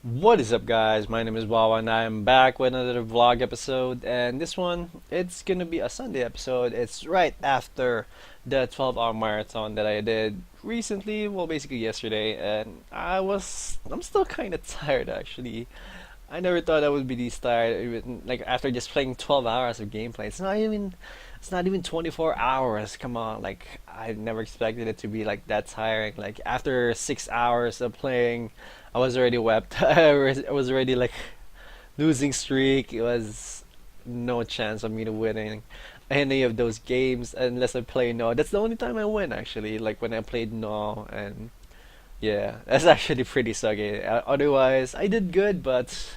What is up, guys? My name is Wawa, and I am back with another vlog episode. And this one, it's gonna be a Sunday episode. It's right after the 12-hour marathon that I did recently, well, basically yesterday. And I'm still kind of tired actually. I never thought I would be this tired, even like after just playing 12 hours of gameplay. It's not even 24 hours. Come on, like I never expected it to be like that tiring. Like after 6 hours of playing, I was already wept. I was already like losing streak. It was no chance of me to winning any of those games unless I play No. That's the only time I win actually. Like when I played No, and yeah, that's actually pretty sucky. Otherwise, I did good, but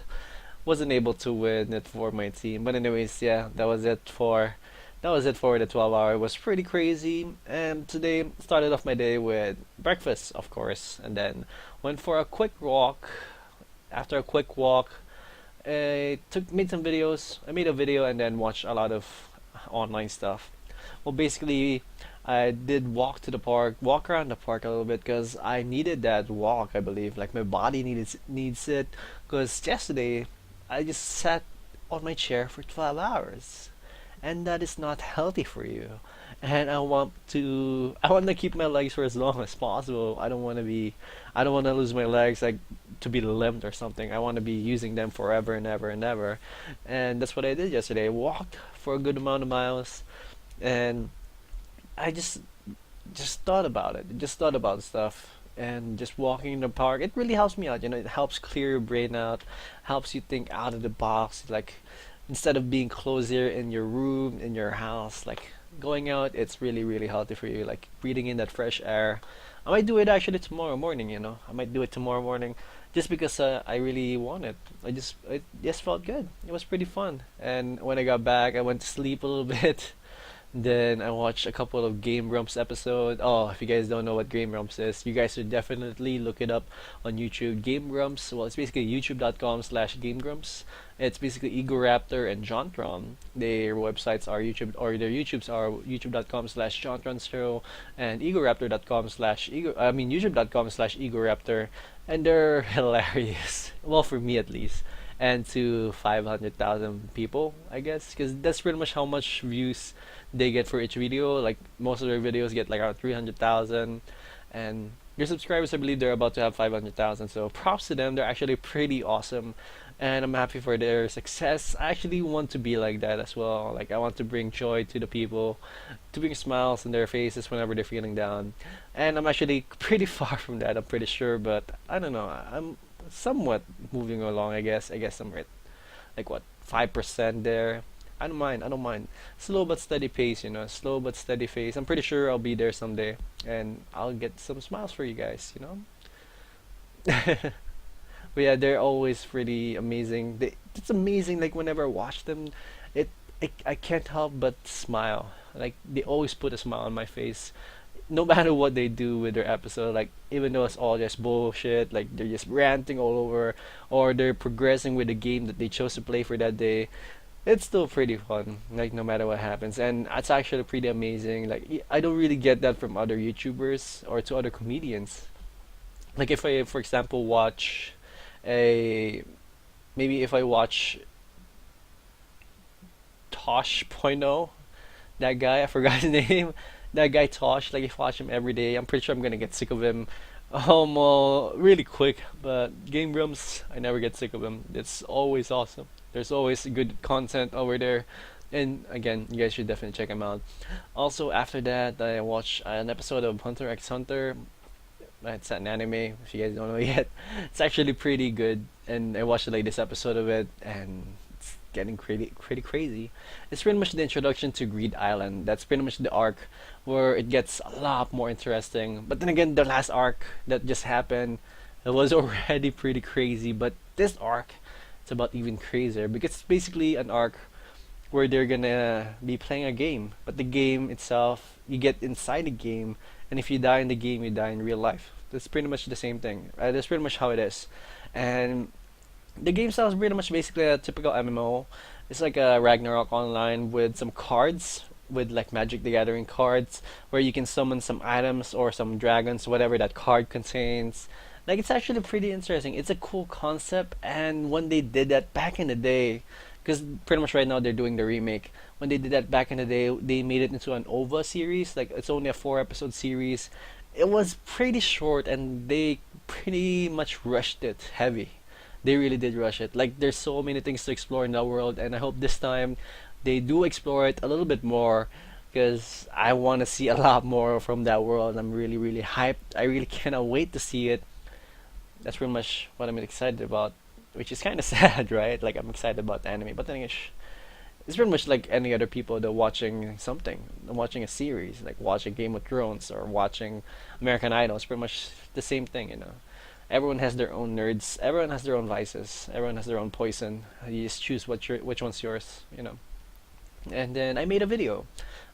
wasn't able to win it for my team. But anyways, yeah, that was it for the 12 hour. It was pretty crazy. And today started off my day with breakfast, of course, and then went for a quick walk. After a quick walk, I took made some videos. I made a video and then watched a lot of online stuff. Well, basically, I did walk around the park a little bit because I needed that walk. I believe, like my body needs it. Because yesterday, I just sat on my chair for 12 hours, and that is not healthy for you. And I want to keep my legs for as long as possible. I don't want to lose my legs like to be limped or something. I want to be using them forever and ever and ever. And that's what I did yesterday. I walked for a good amount of miles, and I just thought about it. Just thought about stuff. And just walking in the park, it really helps me out. It helps clear your brain out, helps you think out of the box. Like instead of being closer in your room, in your house, like going out, it's really, really healthy for you. Like breathing in that fresh air. I might do it actually tomorrow morning. I might do it tomorrow morning, just because I really want it. It just felt good. It was pretty fun. And when I got back, I went to sleep a little bit. Then I watched a couple of Game Grumps episode. Oh, if you guys don't know what Game Grumps is, you guys should definitely look it up on YouTube. Game Grumps, well, it's basically youtube.com/Game Grumps. It's basically Egoraptor and Jontron. Their websites are YouTube, or their YouTubes are youtube.com/Jontron Show and youtube.com/Egoraptor, and they're hilarious. Well, for me at least, and to 500,000 people, I guess, because that's pretty much how much views they get for each video. Like most of their videos get like around 300,000, and their subscribers, I believe, they're about to have 500,000. So props to them. They're actually pretty awesome, and I'm happy for their success. I actually want to be like that as well. Like I want to bring joy to the people, to bring smiles on their faces whenever they're feeling down. And I'm actually pretty far from that, I'm pretty sure, but I don't know. I'm somewhat moving along, I guess. I guess I'm right, like what, 5% there. I don't mind. I don't mind. Slow but steady pace, slow but steady pace. I'm pretty sure I'll be there someday, and I'll get some smiles for you guys. But yeah, they're always pretty amazing. It's amazing. Like whenever I watch them, I can't help but smile. Like they always put a smile on my face, no matter what they do with their episode. Like even though it's all just bullshit, like they're just ranting all over, or they're progressing with the game that they chose to play for that day, it's still pretty fun, like no matter what happens. And it's actually pretty amazing. Like I don't really get that from other YouTubers or to other comedians. Like if I, for example, watch a maybe if I watch Tosh Point oh, that guy, I forgot his name. That guy Tosh, like if I watch him every day, I'm pretty sure I'm gonna get sick of him really quick. But Game Grumps, I never get sick of him. It's always awesome. There's always good content over there. And again, you guys should definitely check him out. Also, after that, I watched an episode of Hunter x Hunter. It's an anime, if you guys don't know yet. It's actually pretty good, and I watched the latest episode of it, and it's getting pretty crazy. It's pretty much the introduction to Greed Island. That's pretty much the arc where it gets a lot more interesting. But then again, the last arc that just happened, it was already pretty crazy. But this arc, it's about even crazier because it's basically an arc where they're gonna be playing a game, but the game itself, you get inside the game, and if you die in the game, you die in real life. That's pretty much the same thing. That's pretty much how it is. And the game style is pretty much basically a typical MMO. It's like a Ragnarok online with some cards, with like Magic the Gathering cards, where you can summon some items or some dragons, whatever that card contains. Like it's actually pretty interesting. It's a cool concept, and when they did that back in the day, because pretty much right now they're doing the remake. When they did that back in the day, they made it into an OVA series. Like it's only a 4 episode series. It was pretty short, and they pretty much rushed it heavy. They really did rush it. Like there's so many things to explore in that world, and I hope this time they do explore it a little bit more because I want to see a lot more from that world. I'm really, really hyped. I really cannot wait to see it. That's pretty much what I'm excited about, which is kind of sad, right? Like I'm excited about anime, but then again, it's pretty much like any other people that watching something, watching a series, like watching Game of Thrones or watching American Idol. It's pretty much the same thing, you know. Everyone has their own nerds. Everyone has their own vices. Everyone has their own poison. You just choose which one's yours, you know. And then I made a video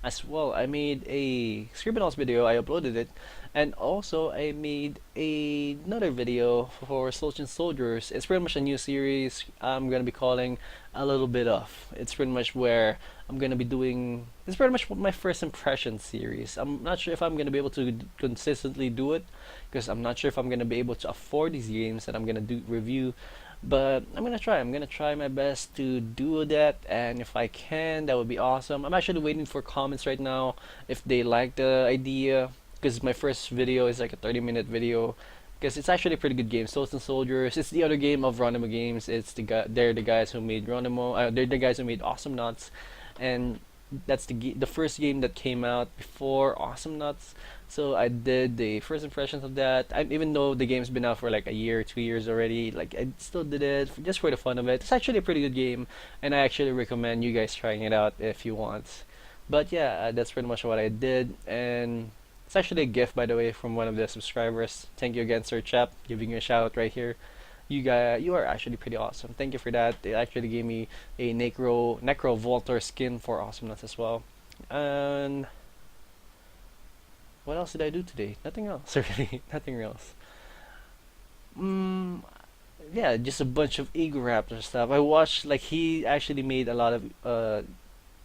as well. I made a Scribblenauts video. I uploaded it, and also I made another video for Soldiers and Soldiers. It's pretty much a new series I'm gonna be calling a little bit off. It's pretty much where I'm gonna be doing. It's pretty much my first impression series. I'm not sure if I'm gonna be able to consistently do it because I'm not sure if I'm gonna be able to afford these games that I'm gonna do review, but I'm gonna try. I'm gonna try my best to do that, and if I can, that would be awesome. I'm actually waiting for comments right now if they like the idea, because my first video is like a 30-minute video. Because it's actually a pretty good game. Soldiers and Soldiers. It's the other game of Ronimo Games. It's the guy. They're the guys who made Ronimo. They're the guys who made Awesome Nuts, and that's the first game that came out before Awesome Nuts. So I did the first impressions of that. Even though the game's been out for like a year, 2 years already, like I still did it just for the fun of it. It's actually a pretty good game, and I actually recommend you guys trying it out if you want. But yeah, that's pretty much what I did, and it's actually a gift, by the way, from one of the subscribers. Thank you again, Sir Chap, giving you a shout out right here. You are actually pretty awesome. Thank you for that. They actually gave me a Necro Voltor skin for Awesomeness as well. And what else did I do today? Nothing else, really. Nothing else. Mm, yeah, just a bunch of Ego Raptor stuff. I watched like he actually made a lot of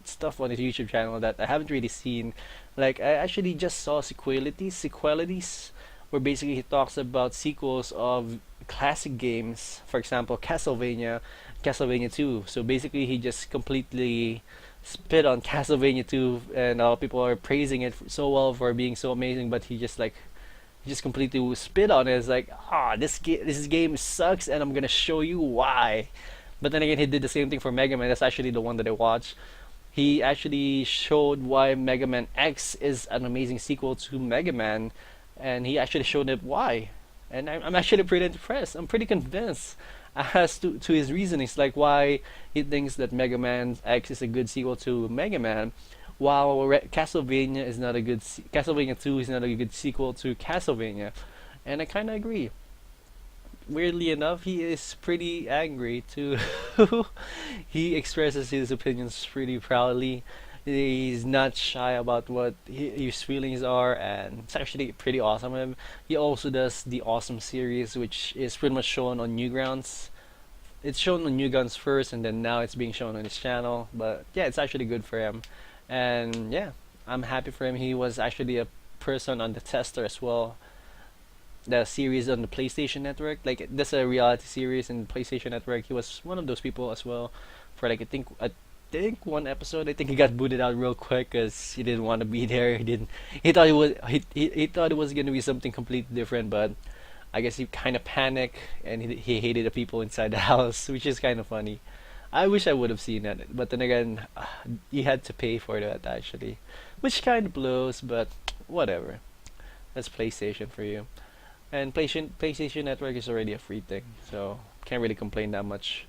stuff on his YouTube channel that I haven't really seen. Like I actually just saw sequelities, where basically he talks about sequels of classic games. For example, Castlevania 2. So basically, he just completely spit on Castlevania 2, and people are praising it so well for being so amazing. But he just completely spit on it. It's like, this game sucks, and I'm gonna show you why. But then again, he did the same thing for Mega Man. That's actually the one that I watched. He actually showed why Mega Man X is an amazing sequel to Mega Man, and he actually showed it why. And I'm actually pretty impressed. I'm pretty convinced as to his reasonings, like why he thinks that Mega Man X is a good sequel to Mega Man, while Castlevania is not a Castlevania 2 is not a good sequel to Castlevania, and I kind of agree. Weirdly enough, he is pretty angry too. He expresses his opinions pretty proudly. He's not shy about what his feelings are, and it's actually pretty awesome of him. He also does the Awesome series, which is pretty much shown on Newgrounds. It's shown on Newgrounds first, and then now it's being shown on his channel. But yeah, it's actually good for him, and yeah, I'm happy for him. He was actually a person on the tester as well, the series on the PlayStation Network. Like that's a reality series in PlayStation Network. He was one of those people as well. For like I think one episode. I think he got booted out real quick because he didn't want to be there. He didn't. He thought it was. He thought it was gonna be something completely different, but I guess he kind of panicked and he hated the people inside the house, which is kind of funny. I wish I would have seen that, but then again, you had to pay for that actually, which kind of blows. But whatever. That's PlayStation for you. And PlayStation Network is already a free thing, so can't really complain that much.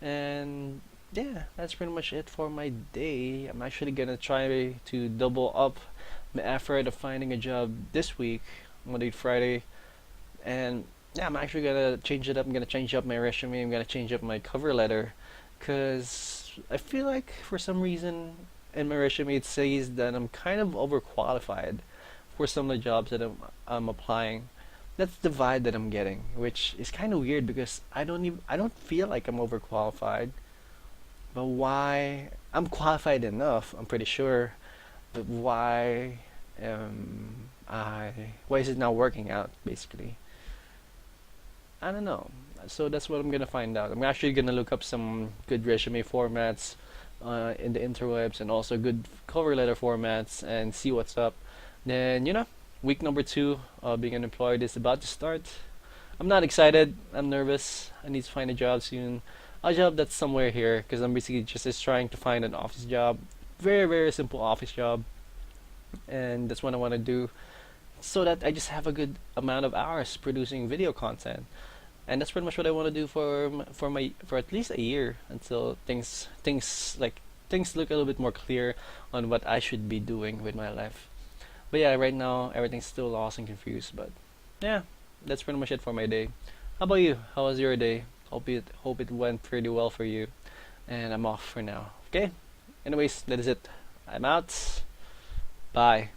And yeah, that's pretty much it for my day. I'm actually gonna try to double up my effort of finding a job this week, Monday to Friday. And yeah, I'm actually gonna change it up. I'm gonna change up my resume. I'm gonna change up my cover letter, cause I feel like for some reason in my resume it says that I'm kind of overqualified for some of the jobs that I'm applying. That's the vibe that I'm getting, which is kind of weird because I don't feel like I'm overqualified. But why? I'm qualified enough, I'm pretty sure. But why? Why is it not working out? Basically, I don't know. So that's what I'm gonna find out. I'm actually gonna look up some good resume formats in the interwebs and also good cover letter formats and see what's up. Then, week number two of being unemployed is about to start. I'm not excited. I'm nervous. I need to find a job soon. A job that's somewhere here because I'm basically just trying to find an office job. Very, very simple office job. And that's what I want to do so that I just have a good amount of hours producing video content. And that's pretty much what I want to do for at least a year until things look a little bit more clear on what I should be doing with my life. But yeah, right now everything's still lost and confused. But yeah, that's pretty much it for my day. How about you? How was your day? Hope it went pretty well for you. And I'm off for now. Okay. Anyways, that is it. I'm out. Bye.